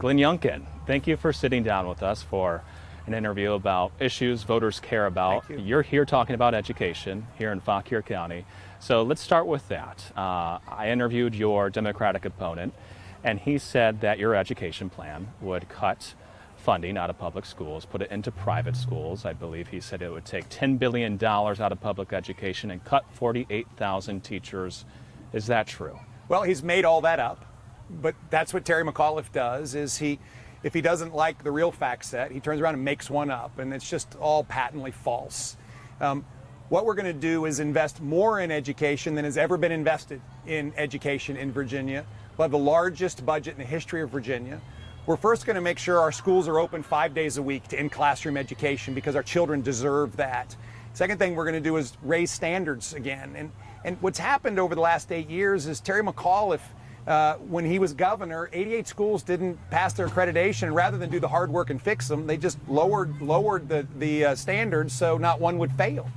Glenn Youngkin, thank you for sitting down with us for an interview about issues voters care about. You're here talking about education here in Fauquier County. So let's start with that. I interviewed your Democratic opponent, and he said that your education plan would cut funding out of public schools, put it into private schools. I believe he said it would take $10 billion out of public education and cut 48,000 teachers. Is that true? Well, he's made all that up, but that's what Terry McAuliffe does, is if he doesn't like the real fact set, he turns around and makes one up, and it's just all patently false. What we're going to do is invest more in education than has ever been invested in education in Virginia. We'll have the largest budget in the history of Virginia. We're first going to make sure our schools are open 5 days a week to in-classroom education because our children deserve that. Second thing we're going to do is raise standards again. And what's happened over the last 8 years is Terry McAuliffe, when he was governor, 88 schools didn't pass their accreditation. And rather than do the hard work and fix them, they just lowered the standards so not one would fail.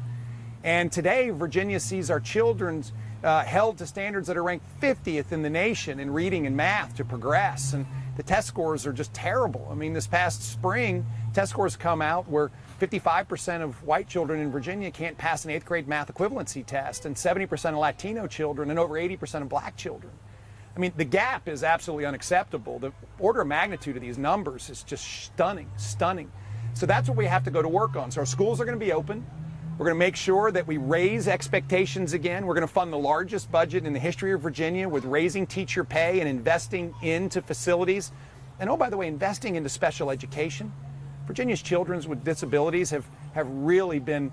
And today, Virginia sees our children held to standards that are ranked 50th in the nation in reading and math to progress. And the test scores are just terrible. I mean, this past spring, test scores come out where 55% of white children in Virginia can't pass an 8th grade math equivalency test, and 70% of Latino children, and over 80% of black children. I mean, the gap is absolutely unacceptable. The order of magnitude of these numbers is just stunning. So that's what we have to go to work on. So our schools are going to be open. We're going to make sure that we raise expectations again. We're going to fund the largest budget in the history of Virginia with raising teacher pay and investing into facilities. And oh, by the way, investing into special education. Virginia's children with disabilities have really been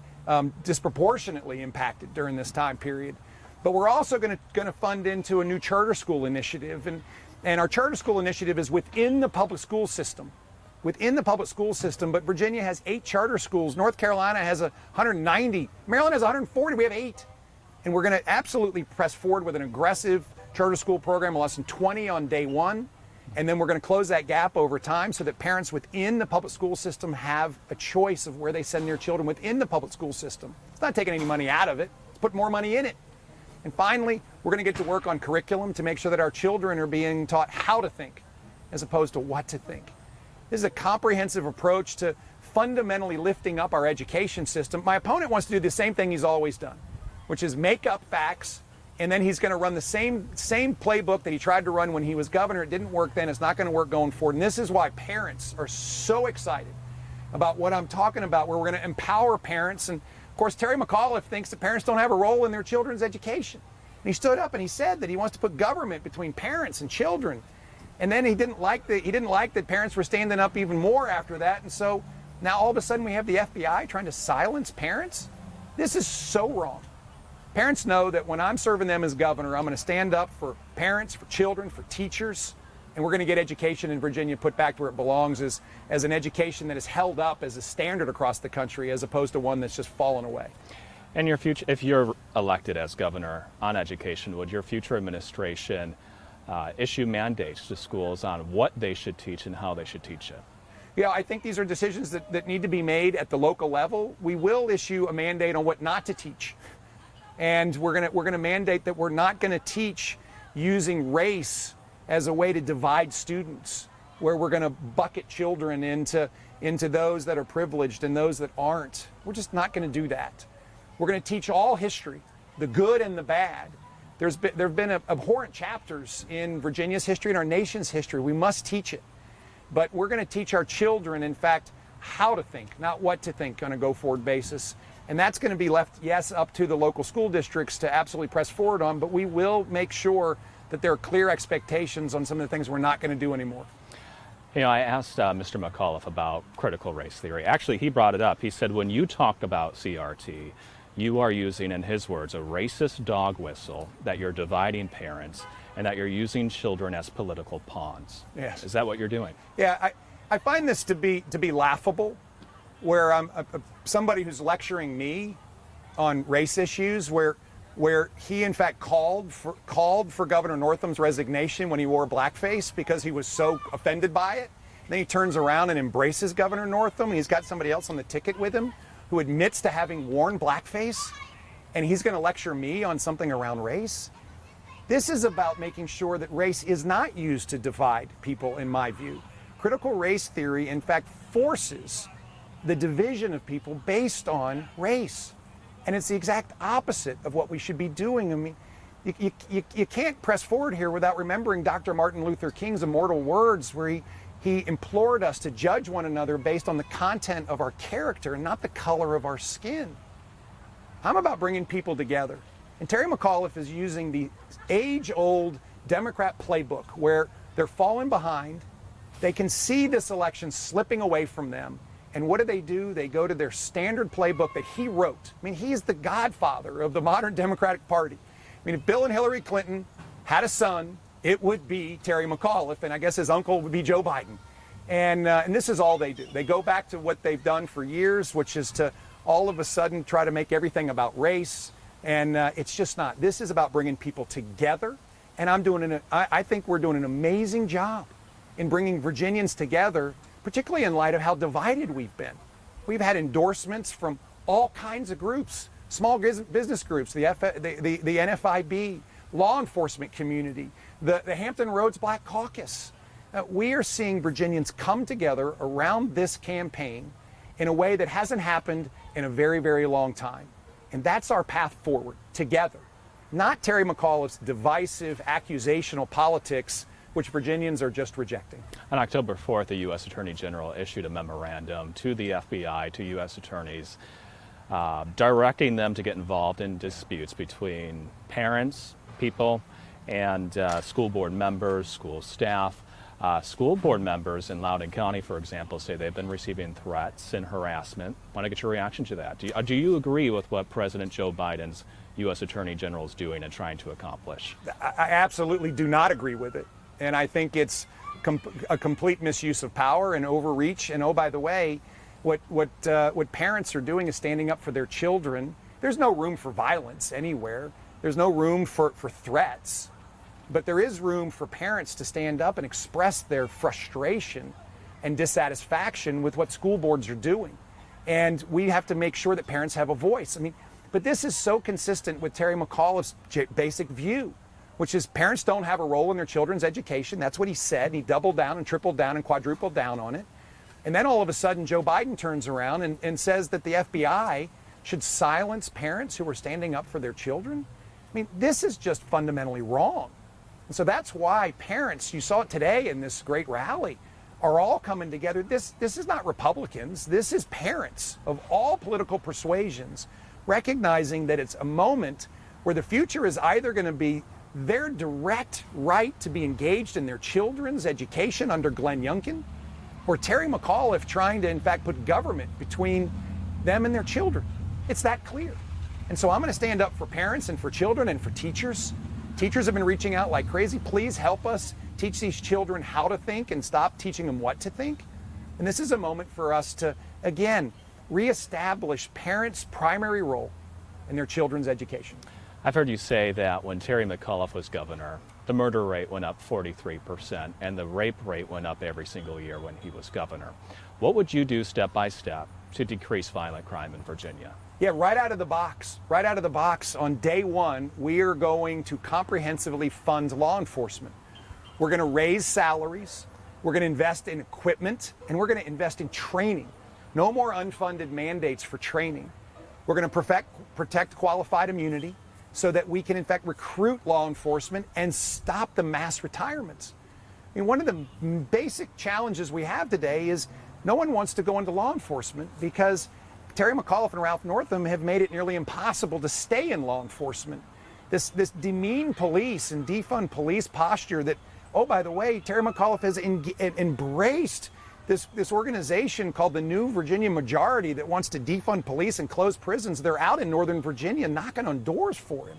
disproportionately impacted during this time period. But we're also going to fund into a new charter school initiative. And our charter school initiative is within the public school system. But Virginia has 8 charter schools. North Carolina has 190. Maryland has 140. We have 8. And we're going to absolutely press forward with an aggressive charter school program, less than 20 on day one. And then we're going to close that gap over time so that parents within the public school system have a choice of where they send their children within the public school system. It's not taking any money out of it. It's put more money in it. And finally, we're going to get to work on curriculum to make sure that our children are being taught how to think as opposed to what to think. This is a comprehensive approach to fundamentally lifting up our education system. My opponent wants to do the same thing he's always done, which is make up facts, and then he's going to run the same playbook that he tried to run when he was governor. It didn't work then. It's not going to work going forward. And this is why parents are so excited about what I'm talking about, where we're going to empower parents. And of course, Terry McAuliffe thinks that parents don't have a role in their children's education. And he stood up and he said that he wants to put government between parents and children. And then he didn't like that parents were standing up even more after that. And so now all of a sudden we have the FBI trying to silence parents. This is so wrong. Parents know that when I'm serving them as governor, I'm going to stand up for parents, for children, for teachers, and we're going to get education in Virginia put back where it belongs as an education that is held up as a standard across the country as opposed to one that's just fallen away. And your future, if you're elected as governor on education, would your future administration issue mandates to schools on what they should teach and how they should teach it? Yeah, I think these are decisions that need to be made at the local level. We will issue a mandate on what not to teach. And we're gonna mandate that we're not gonna teach using race as a way to divide students, where we're gonna bucket children into those that are privileged and those that aren't. We're just not gonna do that. We're gonna teach all history, the good and the bad. There have been abhorrent chapters in Virginia's history and our nation's history. We must teach it. But we're going to teach our children, in fact, how to think, not what to think on a go-forward basis. And that's going to be left, yes, up to the local school districts to absolutely press forward on, but we will make sure that there are clear expectations on some of the things we're not going to do anymore. You know, I asked Mr. McAuliffe about critical race theory. Actually, he brought it up. He said when you talk about CRT, you are using, in his words, a racist dog whistle, that you're dividing parents and that you're using children as political pawns. Yes. Is that what you're doing? Yeah, I find this to be laughable, where I'm somebody who's lecturing me on race issues, where he in fact called for Governor Northam's resignation when he wore blackface because he was so offended by it. And then he turns around and embraces Governor Northam, and he's got somebody else on the ticket with him who admits to having worn blackface, and he's going to lecture me on something around race. This is about making sure that race is not used to divide people, in my view. critical race theory, in fact, forces the division of people based on race. And it's the exact opposite of what we should be doing. I mean, you can't press forward here without remembering Dr. Martin Luther King's immortal words, where he implored us to judge one another based on the content of our character and not the color of our skin. I'm about bringing people together. And Terry McAuliffe is using the age-old Democrat playbook where they're falling behind. They can see this election slipping away from them. And what do? They go to their standard playbook that he wrote. I mean, he's the godfather of the modern Democratic Party. I mean, if Bill and Hillary Clinton had a son, it would be Terry McAuliffe, and I guess his uncle would be Joe Biden. And this is all they do. They go back to what they've done for years, which is to all of a sudden try to make everything about race. And it's just not. This is about bringing people together. And I think we're doing an amazing job in bringing Virginians together, particularly in light of how divided we've been. We've had endorsements from all kinds of groups, small business groups, the NFIB, law enforcement community, the Hampton Roads Black Caucus. We are seeing Virginians come together around this campaign in a way that hasn't happened in a very, very long time. And that's our path forward, together. Not Terry McAuliffe's divisive, accusational politics, which Virginians are just rejecting. On October 4th, the U.S. Attorney General issued a memorandum to the FBI, to U.S. attorneys, directing them to get involved in disputes between parents, people, and school board members, school staff. School board members in Loudoun County, for example, say they've been receiving threats and harassment. I want to get your reaction to that. Do you agree with what President Joe Biden's U.S. Attorney General is doing and trying to accomplish? I absolutely do not agree with it. And I think it's a complete misuse of power and overreach. And oh, by the way, what parents are doing is standing up for their children. There's no room for violence anywhere. There's no room for threats. But there is room for parents to stand up and express their frustration and dissatisfaction with what school boards are doing. And we have to make sure that parents have a voice. I mean, but this is so consistent with Terry McAuliffe's basic view, which is parents don't have a role in their children's education. That's what he said. And he doubled down and tripled down and quadrupled down on it. And then all of a sudden, Joe Biden turns around and says that the FBI should silence parents who are standing up for their children. I mean, this is just fundamentally wrong. And so that's why parents, you saw it today in this great rally, are all coming together. This is not Republicans. This is parents of all political persuasions recognizing that it's a moment where the future is either going to be their direct right to be engaged in their children's education under Glenn Youngkin, or Terry McAuliffe trying to, in fact, put government between them and their children. It's that clear. And so I'm going to stand up for parents and for children and for teachers. Teachers have been reaching out like crazy. Please help us teach these children how to think and stop teaching them what to think. And this is a moment for us to, again, reestablish parents' primary role in their children's education. I've heard you say that when Terry McAuliffe was governor, the murder rate went up 43% and the rape rate went up every single year when he was governor. What would you do step by step to decrease violent crime in Virginia? Yeah, right out of the box, on day one, we are going to comprehensively fund law enforcement. We're going to raise salaries, we're going to invest in equipment, and we're going to invest in training. No more unfunded mandates for training. We're going to protect qualified immunity so that we can, in fact, recruit law enforcement and stop the mass retirements. I mean, one of the basic challenges we have today is no one wants to go into law enforcement because Terry McAuliffe and Ralph Northam have made it nearly impossible to stay in law enforcement. This demean police and defund police posture that, oh, by the way, Terry McAuliffe has embraced this organization called the New Virginia Majority that wants to defund police and close prisons. They're out in Northern Virginia knocking on doors for him.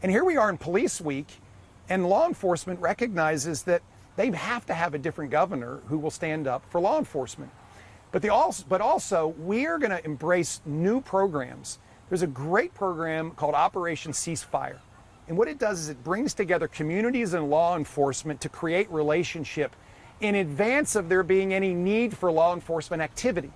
And here we are in Police Week, and law enforcement recognizes that they have to have a different governor who will stand up for law enforcement. But also, we are going to embrace new programs. There's a great program called Operation Ceasefire. And what it does is it brings together communities and law enforcement to create relationship in advance of there being any need for law enforcement activity.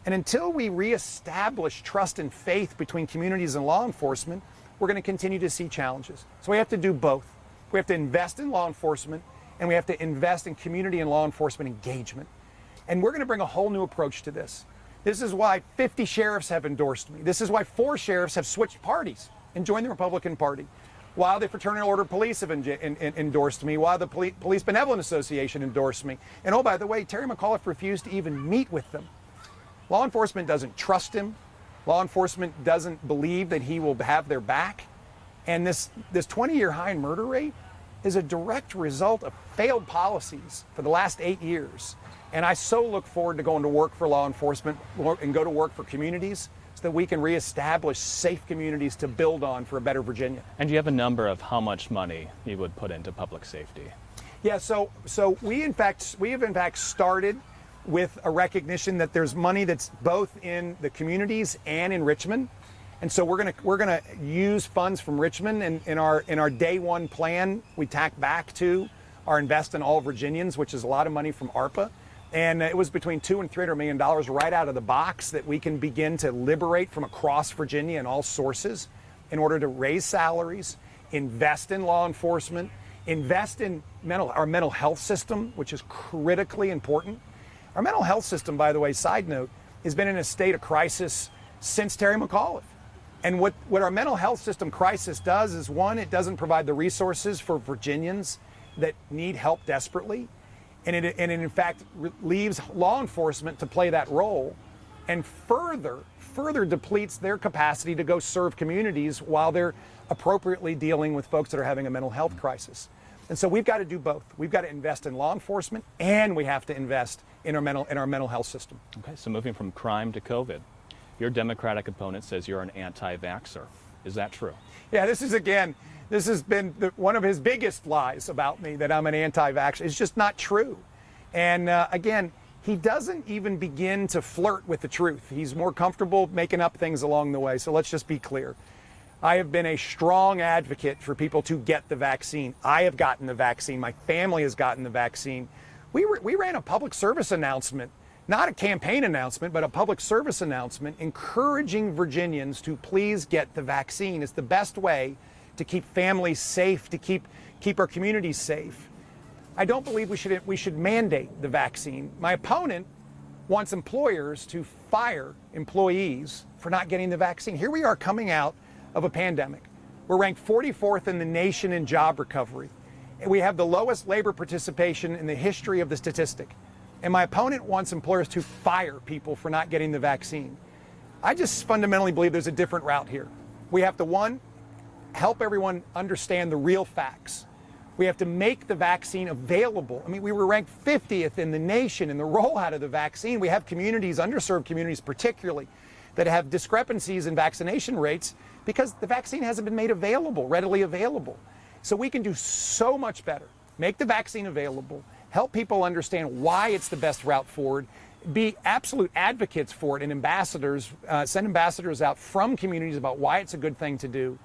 And until we reestablish trust and faith between communities and law enforcement, we're going to continue to see challenges. So we have to do both. We have to invest in law enforcement, and we have to invest in community and law enforcement engagement. And we're going to bring a whole new approach to this. This is why 50 sheriffs have endorsed me. This is why 4 sheriffs have switched parties and joined the Republican Party. While the Fraternal Order of Police have endorsed me, while the Police Benevolent Association endorsed me. And oh, by the way, Terry McAuliffe refused to even meet with them. Law enforcement doesn't trust him. Law enforcement doesn't believe that he will have their back. And this 20-year high in murder rate is a direct result of failed policies for the last 8 years. And I so look forward to going to work for law enforcement and go to work for communities so that we can reestablish safe communities to build on for a better Virginia. And do you have a number of how much money you would put into public safety? Yeah, so we have in fact started with a recognition that there's money that's both in the communities and in Richmond. And so we're gonna use funds from Richmond, and in our day one plan, we tack back to our Invest in All Virginians, which is a lot of money from ARPA. And it was between $200 and $300 million right out of the box that we can begin to liberate from across Virginia and all sources in order to raise salaries, invest in law enforcement, invest in our mental health system, which is critically important. Our mental health system, by the way, side note, has been in a state of crisis since Terry McAuliffe. And what our mental health system crisis does is, one, it doesn't provide the resources for Virginians that need help desperately. And it in fact leaves law enforcement to play that role, and further depletes their capacity to go serve communities while they're appropriately dealing with folks that are having a mental health crisis. And so we've got to do both. We've got to invest in law enforcement, and we have to invest in our mental health system. Okay, so moving from crime to COVID, your Democratic opponent says you're an anti-vaxxer. Is that true? Yeah, this has been one of his biggest lies about me, that I'm an anti-vaxxer. It's just not true. And again, he doesn't even begin to flirt with the truth. He's more comfortable making up things along the way. So let's just be clear. I have been a strong advocate for people to get the vaccine. I have gotten the vaccine. My family has gotten the vaccine. We ran a public service announcement, not a campaign announcement, but a public service announcement encouraging Virginians to please get the vaccine. It's the best way to keep families safe, to keep our communities safe. I don't believe we should mandate the vaccine. My opponent wants employers to fire employees for not getting the vaccine. Here we are coming out of a pandemic. We're ranked 44th in the nation in job recovery. We have the lowest labor participation in the history of the statistic. And my opponent wants employers to fire people for not getting the vaccine. I just fundamentally believe there's a different route here. We have to, one, help everyone understand the real facts. We have to make the vaccine available. I mean, we were ranked 50th in the nation in the rollout of the vaccine. We have communities, underserved communities particularly, that have discrepancies in vaccination rates because the vaccine hasn't been made available, readily available. So we can do so much better. Make the vaccine available, help people understand why it's the best route forward, be absolute advocates for it, and ambassadors, send ambassadors out from communities about why it's a good thing to do.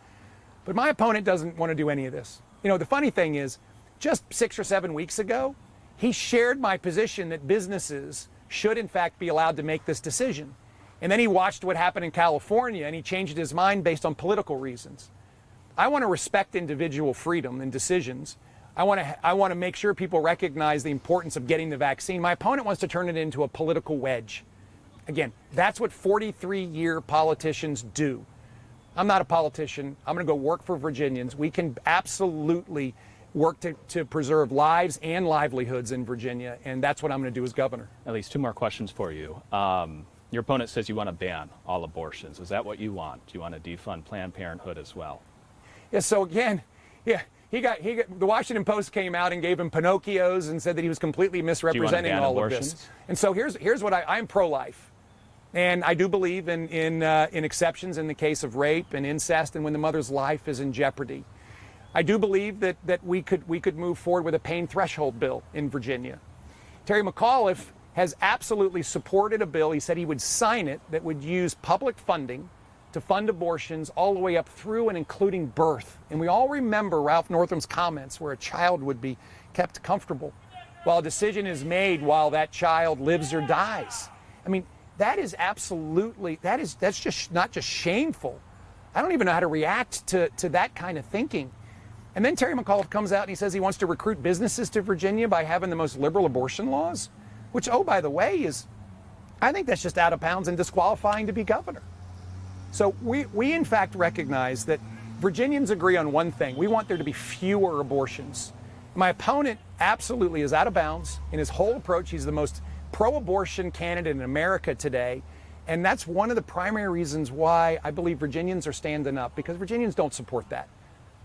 But my opponent doesn't want to do any of this. You know, the funny thing is, just 6 or 7 weeks ago, he shared my position that businesses should in fact be allowed to make this decision. And then he watched what happened in California and he changed his mind based on political reasons. I want to respect individual freedom and decisions. I want to make sure people recognize the importance of getting the vaccine. My opponent wants to turn it into a political wedge. Again, that's what 43-year politicians do. I'm not a politician. I'm going to go work for Virginians. We can absolutely work to preserve lives and livelihoods in Virginia, and that's what I'm going to do as governor. At least 2 more questions for you. Your opponent says you want to ban all abortions. Is that what you want? Do you want to defund Planned Parenthood as well? Yeah, so again, yeah, the Washington Post came out and gave him Pinocchios and said that he was completely misrepresenting all of this. And so here's what I'm pro-life. And I do believe in exceptions in the case of rape and incest and when the mother's life is in jeopardy. I do believe that we could move forward with a pain threshold bill in Virginia. Terry McAuliffe has absolutely supported a bill. He said he would sign it that would use public funding to fund abortions all the way up through and including birth. And we all remember Ralph Northam's comments where a child would be kept comfortable while a decision is made while that child lives or dies. I mean, that is absolutely, that's just not just shameful. I don't even know how to react to that kind of thinking. And then Terry McAuliffe comes out and he says he wants to recruit businesses to Virginia by having the most liberal abortion laws, which, oh, by the way, I think that's just out of bounds and disqualifying to be governor. So we in fact recognize that Virginians agree on one thing. We want there to be fewer abortions. My opponent absolutely is out of bounds in his whole approach. He's the most pro-abortion candidate in America today. And that's one of the primary reasons why I believe Virginians are standing up, because Virginians don't support that.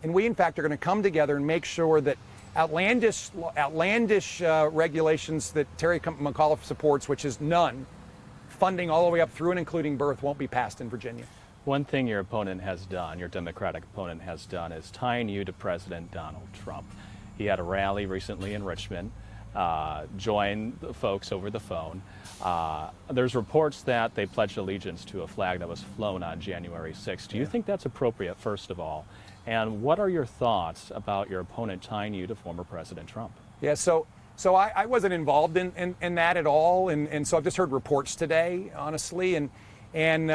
And we, in fact, are going to come together and make sure that outlandish regulations that Terry McAuliffe supports, which is none, funding all the way up through and including birth, won't be passed in Virginia. One thing your opponent has done, your Democratic opponent has done, is tying you to President Donald Trump. He had a rally recently in Richmond, joined the folks over the phone. There's reports that they pledged allegiance to a flag that was flown on January 6th. Do you think that's appropriate, first of all? And what are your thoughts about your opponent tying you to former President Trump? Yeah, so I wasn't involved in that at all, and so I've just heard reports today, honestly, and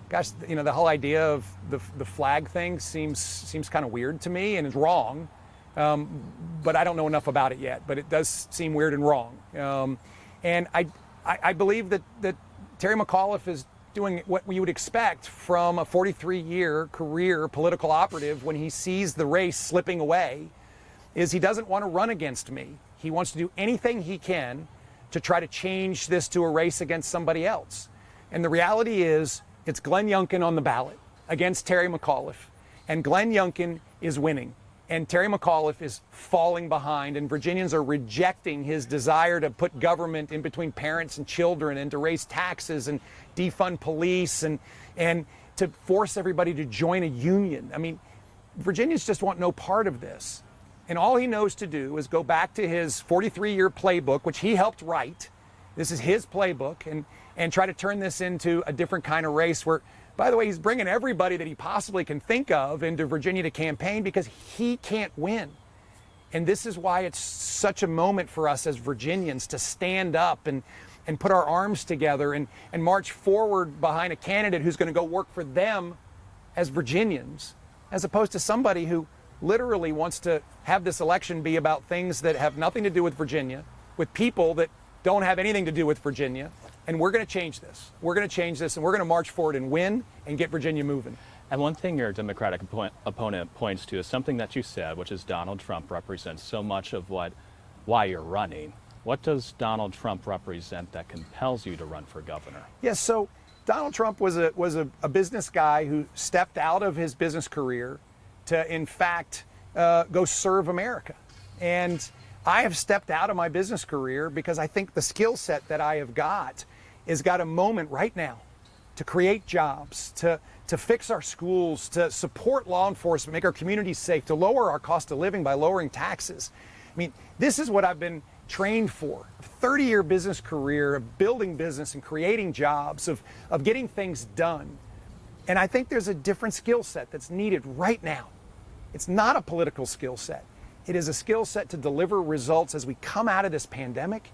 gosh, you know, the whole idea of the flag thing seems kind of weird to me, and is wrong, but I don't know enough about it yet, but it does seem weird and wrong, and I believe that Terry McAuliffe is doing what we would expect from a 43-year career political operative when he sees the race slipping away, is he doesn't want to run against me. He wants to do anything he can to try to change this to a race against somebody else. And the reality is it's Glenn Youngkin on the ballot against Terry McAuliffe. And Glenn Youngkin is winning. And Terry McAuliffe is falling behind, and Virginians are rejecting his desire to put government in between parents and children and to raise taxes and defund police and to force everybody to join a union. I mean, Virginians just want no part of this. And all he knows to do is go back to his 43-year playbook, which he helped write. This is his playbook, and try to turn this into a different kind of race where, by the way, he's bringing everybody that he possibly can think of into Virginia to campaign because he can't win. And this is why it's such a moment for us as Virginians to stand up and put our arms together and march forward behind a candidate who's going to go work for them as Virginians, as opposed to somebody who literally wants to have this election be about things that have nothing to do with Virginia, with people that don't have anything to do with Virginia. And we're going to change this. We're going to change this, and we're going to march forward and win and get Virginia moving. And one thing your Democratic opponent points to is something that you said, which is Donald Trump represents so much of why you're running. What does Donald Trump represent that compels you to run for governor? Yes, so Donald Trump was a business guy who stepped out of his business career to, in fact, go serve America. And I have stepped out of my business career because I think the skill set that I have got is got a moment right now to create jobs, to fix our schools, to support law enforcement, make our communities safe, to lower our cost of living by lowering taxes. I mean, this is what I've been trained for. A 30-year business career of building business and creating jobs, of getting things done. And I think there's a different skill set that's needed right now. It's not a political skill set. It is a skill set to deliver results as we come out of this pandemic,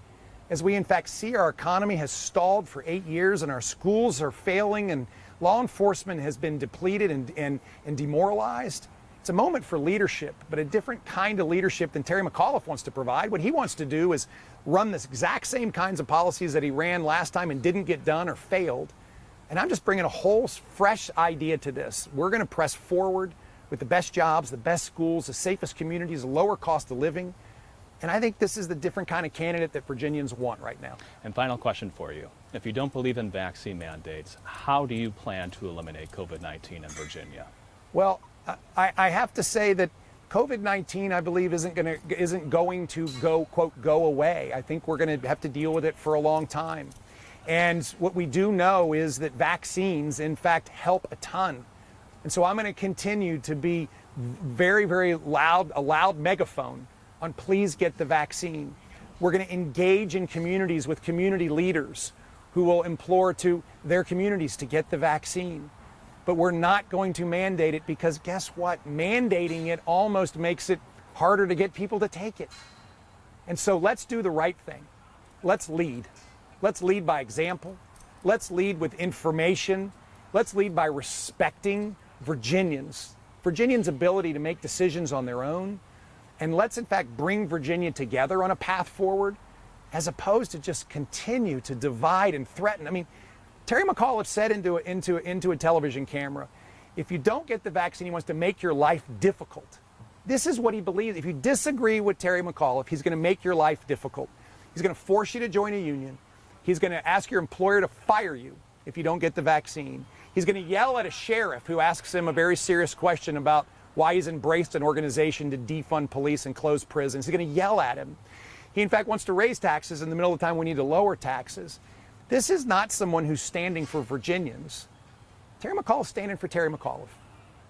as we in fact see our economy has stalled for 8 years and our schools are failing and law enforcement has been depleted and demoralized. It's a moment for leadership, but a different kind of leadership than Terry McAuliffe wants to provide. What he wants to do is run this exact same kinds of policies that he ran last time and didn't get done or failed. And I'm just bringing a whole fresh idea to this. We're going to press forward with the best jobs, the best schools, the safest communities, the lower cost of living. And I think this is the different kind of candidate that Virginians want right now. And final question for you. If you don't believe in vaccine mandates, how do you plan to eliminate COVID-19 in Virginia? Well, I have to say that COVID-19, I believe, isn't going to go, quote, go away. I think we're going to have to deal with it for a long time. And what we do know is that vaccines, in fact, help a ton. And so I'm going to continue to be very, very loud, a loud megaphone on please get the vaccine. We're going to engage in communities with community leaders who will implore to their communities to get the vaccine. But we're not going to mandate it because guess what? Mandating it almost makes it harder to get people to take it. And so let's do the right thing. Let's lead. Let's lead by example. Let's lead with information. Let's lead by respecting Virginians Virginians' ability to make decisions on their own, and let's in fact bring Virginia together on a path forward, as opposed to just continue to divide and threaten. I mean, Terry McAuliffe said into a television camera, if you don't get the vaccine, he wants to make your life difficult. This is what he believes. If you disagree with Terry McAuliffe, he's going to make your life difficult. He's going to force you to join a union. He's going to ask your employer to fire you if you don't get the vaccine. He's going to yell at a sheriff who asks him a very serious question about why he's embraced an organization to defund police and close prisons. He's going to yell at him. He, in fact, wants to raise taxes in the middle of the time we need to lower taxes. This is not someone who's standing for Virginians. Terry McAuliffe's standing for Terry McAuliffe.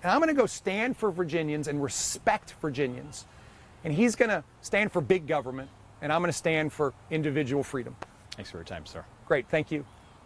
And I'm going to go stand for Virginians and respect Virginians. And he's going to stand for big government, and I'm going to stand for individual freedom. Thanks for your time, sir. Great. Thank you.